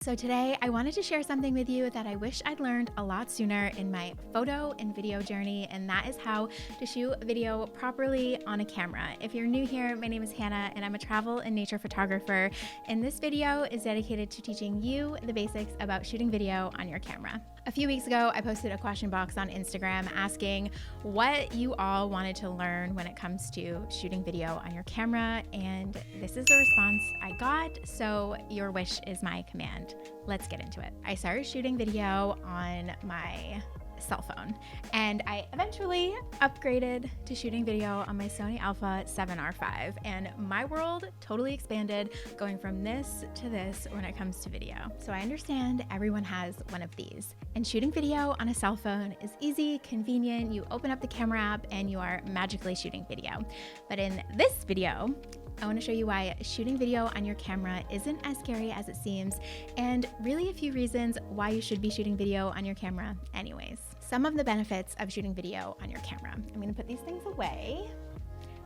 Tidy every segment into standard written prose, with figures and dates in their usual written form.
So today I wanted to share something with you that I wish I'd learned a lot sooner in my photo and video journey, and that is how to shoot video properly on a camera. If you're new here, my name is Hannah and I'm a travel and nature photographer, and this video is dedicated to teaching you the basics about shooting video on your camera. A few weeks ago, I posted a question box on Instagram asking what you all wanted to learn when it comes to shooting video on your camera, and this is the response I got, so your wish is my command. Let's get into it. I started shooting video on my cell phone, and I eventually upgraded to shooting video on my Sony Alpha 7R5, and my world totally expanded going from this to this when it comes to video. So I understand everyone has one of these, and shooting video on a cell phone is easy, convenient. You open up the camera app and you are magically shooting video. But in this video, I want to show you why shooting video on your camera isn't as scary as it seems, and really a few reasons why you should be shooting video on your camera anyways. Some of the benefits of shooting video on your camera. I'm going to put these things away.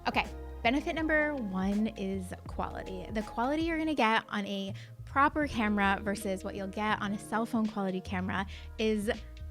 Okay, benefit number one is quality. The quality you're going to get on a proper camera versus what you'll get on a cell phone quality camera is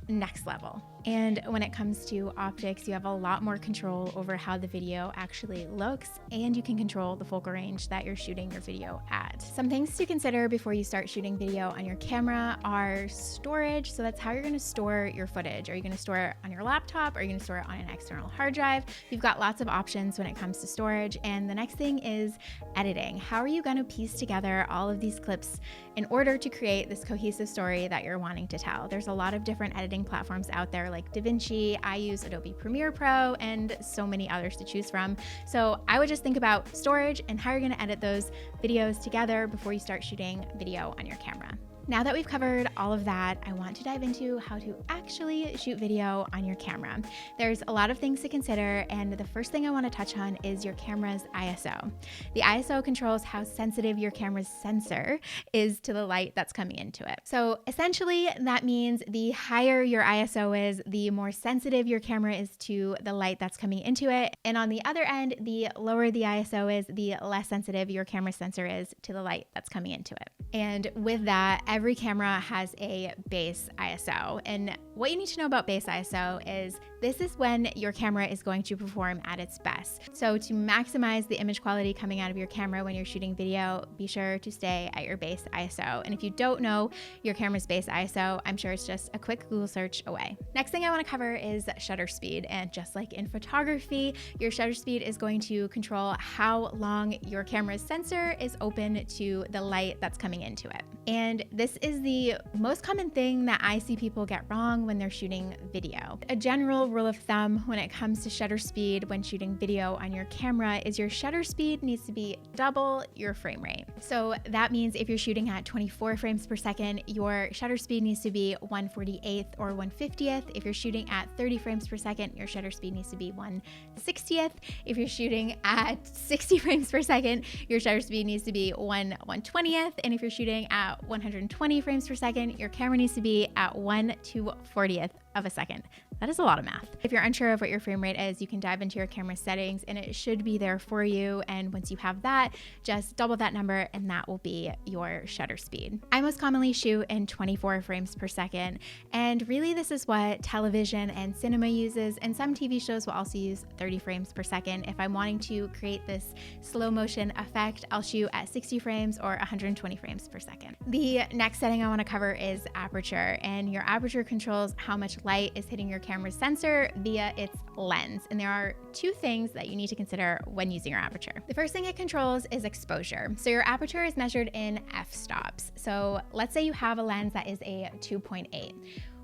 next level. And when it comes to optics, you have a lot more control over how the video actually looks, and you can control the focal range that you're shooting your video at. Some things to consider before you start shooting video on your camera are storage. So that's how you're going to store your footage. Are you going to store it on your laptop? Are you going to store it on an external hard drive? You've got lots of options when it comes to storage. And the next thing is editing. How are you going to piece together all of these clips in order to create this cohesive story that you're wanting to tell? There's a lot of different editing platforms out there like DaVinci. I use Adobe Premiere Pro and so many others to choose from. So I would just think about storage and how you're going to edit those videos together before you start shooting video on your camera. Now that we've covered all of that, I want to dive into how to actually shoot video on your camera. There's a lot of things to consider, and the first thing I want to touch on is your camera's ISO. The ISO controls how sensitive your camera's sensor is to the light that's coming into it. So essentially, that means the higher your ISO is, the more sensitive your camera is to the light that's coming into it. And on the other end, the lower the ISO is, the less sensitive your camera sensor is to the light that's coming into it. And with that, every camera has a base ISO. And what you need to know about base ISO is this is when your camera is going to perform at its best. So to maximize the image quality coming out of your camera when you're shooting video, be sure to stay at your base ISO. And if you don't know your camera's base ISO, I'm sure it's just a quick Google search away. Next thing I want to cover is shutter speed. And just like in photography, your shutter speed is going to control how long your camera's sensor is open to the light that's coming into it. And this is the most common thing that I see people get wrong when they're shooting video. A general rule of thumb when it comes to shutter speed when shooting video on your camera is your shutter speed needs to be double your frame rate. So that means if you're shooting at 24 frames per second, your shutter speed needs to be 1/48th or 1/50th. If you're shooting at 30 frames per second, your shutter speed needs to be 1/60th. If you're shooting at 60 frames per second, your shutter speed needs to be 1/120th. And if you're shooting at 120 frames per second, your camera needs to be at 1/240th of a second. That is a lot of math. If you're unsure of what your frame rate is, you can dive into your camera settings and it should be there for you. And once you have that, just double that number and that will be your shutter speed. I most commonly shoot in 24 frames per second. And really this is what television and cinema uses. And some TV shows will also use 30 frames per second. If I'm wanting to create this slow motion effect, I'll shoot at 60 frames or 120 frames per second. The next setting I want to cover is aperture. And your aperture controls how much light is hitting your camera's sensor via its lens. And there are two things that you need to consider when using your aperture. The first thing it controls is exposure. So your aperture is measured in f-stops. So let's say you have a lens that is a 2.8.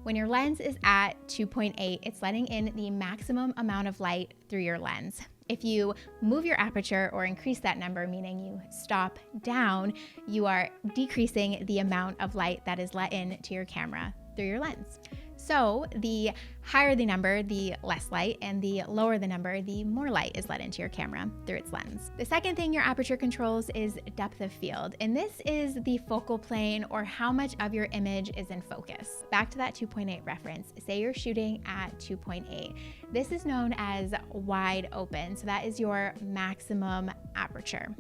When your lens is at 2.8, it's letting in the maximum amount of light through your lens. If you move your aperture or increase that number, meaning you stop down, you are decreasing the amount of light that is let in to your camera through your lens. So the higher the number, the less light, and the lower the number, the more light is let into your camera through its lens. The second thing your aperture controls is depth of field, and this is the focal plane or how much of your image is in focus. Back to that 2.8 reference, say you're shooting at 2.8. This is known as wide open, so that is your maximum aperture.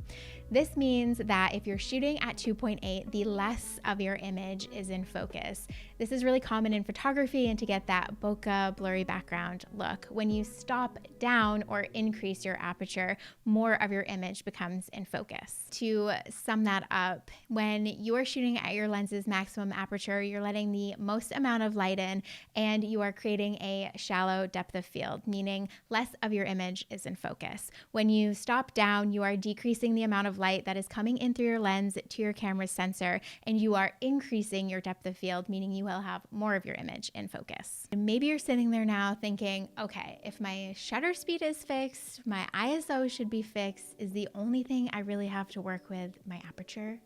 This means that if you're shooting at 2.8, the less of your image is in focus. This is really common in photography and to get that bokeh, blurry background look. When you stop down or increase your aperture, more of your image becomes in focus. To sum that up, when you're shooting at your lens's maximum aperture, you're letting the most amount of light in and you are creating a shallow depth of field, meaning less of your image is in focus. When you stop down, you are decreasing the amount of light that is coming in through your lens to your camera's sensor, and you are increasing your depth of field, meaning you will have more of your image in focus. And maybe you're sitting there now thinking, okay, if my shutter speed is fixed, my ISO should be fixed, is the only thing I really have to work with my aperture?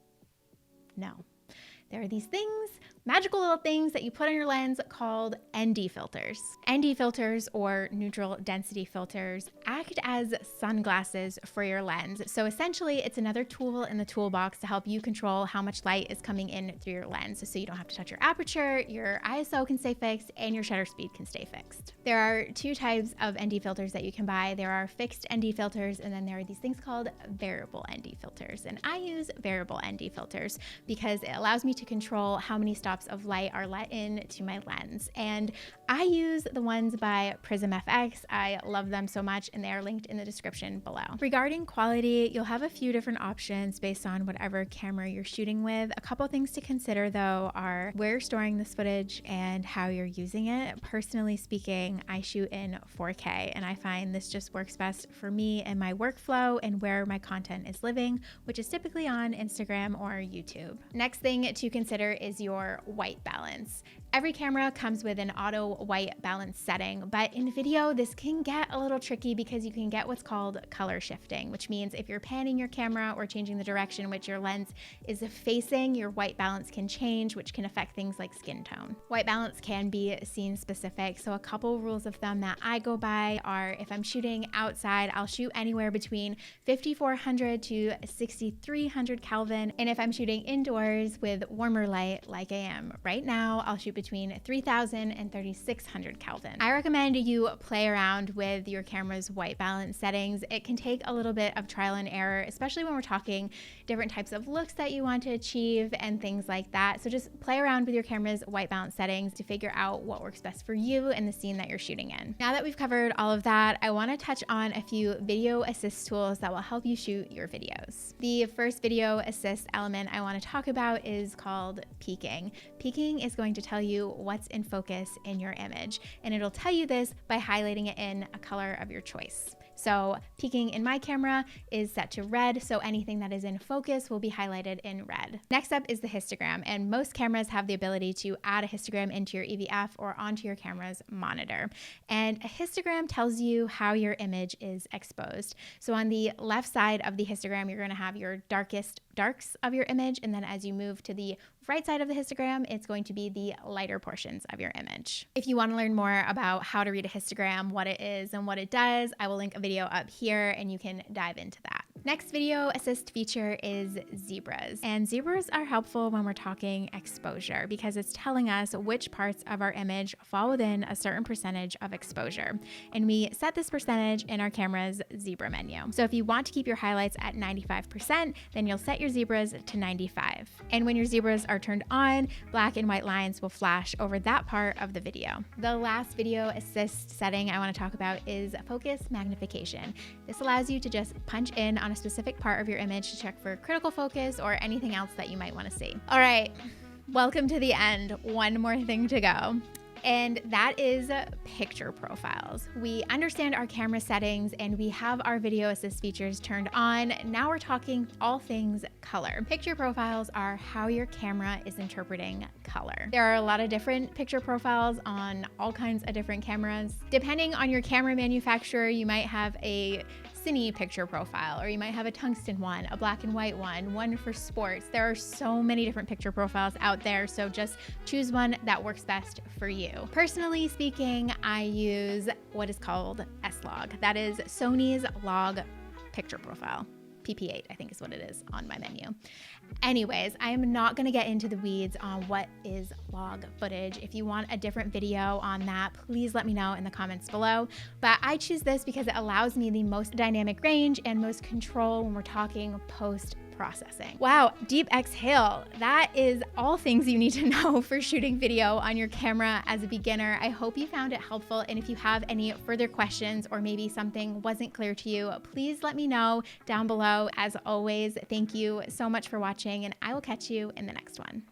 No. There are these things, magical little things that you put on your lens called ND filters. ND filters, or neutral density filters, act as sunglasses for your lens. So essentially, it's another tool in the toolbox to help you control how much light is coming in through your lens. So you don't have to touch your aperture, your ISO can stay fixed, and your shutter speed can stay fixed. There are two types of ND filters that you can buy. There are fixed ND filters, and then there are these things called variable ND filters. And I use variable ND filters because it allows me to control how many stops of light are let in to my lens. And I use the ones by Prism FX. I love them so much, and they are linked in the description below. Regarding quality, you'll have a few different options based on whatever camera you're shooting with. A couple things to consider though are where you're storing this footage and how you're using it. Personally speaking, I shoot in 4K, and I find this just works best for me and my workflow and where my content is living, which is typically on Instagram or YouTube. Next thing to consider is your white balance. Every camera comes with an auto white balance setting, but in video, this can get a little tricky because you can get what's called color shifting, which means if you're panning your camera or changing the direction in which your lens is facing, your white balance can change, which can affect things like skin tone. White balance can be scene specific, so a couple rules of thumb that I go by are if I'm shooting outside, I'll shoot anywhere between 5400 to 6300 Kelvin, and if I'm shooting indoors with warmer light like I am right now, I'll shoot between 3000 and 3600 Kelvin. I recommend you play around with your camera's white balance settings. It can take a little bit of trial and error, especially when we're talking different types of looks that you want to achieve and things like that. So just play around with your camera's white balance settings to figure out what works best for you and the scene that you're shooting in. Now that we've covered all of that, I want to touch on a few video assist tools that will help you shoot your videos. The first video assist element I want to talk about is called peaking. Peaking is going to tell you what's in focus in your image, and it'll tell you this by highlighting it in a color of your choice. So peaking in my camera is set to red, so anything that is in focus will be highlighted in red. Next up is the histogram, and most cameras have the ability to add a histogram into your EVF or onto your camera's monitor. And a histogram tells you how your image is exposed. So on the left side of the histogram, you're going to have your darkest darks of your image, and then as you move to the right side of the histogram, it's going to be the lighter portions of your image. If you want to learn more about how to read a histogram, what it is and what it does, I will link a video up here and you can dive into that. Next video assist feature is zebras, and zebras are helpful when we're talking exposure because it's telling us which parts of our image fall within a certain percentage of exposure, and we set this percentage in our camera's zebra menu. So if you want to keep your highlights at 95%, then you'll set your zebras to 95. And when your zebras are turned on, black and white lines will flash over that part of the video. The last video assist setting I want to talk about is focus magnification. This allows you to just punch in on a specific part of your image to check for critical focus or anything else that you might want to see. All right, welcome to the end. One more thing to go. And that is picture profiles. We understand our camera settings and we have our video assist features turned on. Now we're talking all things color. Picture profiles are how your camera is interpreting color. There are a lot of different picture profiles on all kinds of different cameras. Depending on your camera manufacturer, you might have a cine picture profile, or you might have a tungsten one, a black and white one for sports. There are so many different picture profiles out there, so just choose one that works best for you. Personally speaking, I use what is called sLog. That is Sony's log picture profile. PP8, I think is what it is on my menu. Anyways, I am not going to get into the weeds on what is log footage. If you want a different video on that, please let me know in the comments below. But I choose this because it allows me the most dynamic range and most control when we're talking post-processing. Wow, deep exhale. That is all things you need to know for shooting video on your camera as a beginner. I hope you found it helpful, and if you have any further questions or maybe something wasn't clear to you, please let me know down below. As always, thank you so much for watching, and I will catch you in the next one.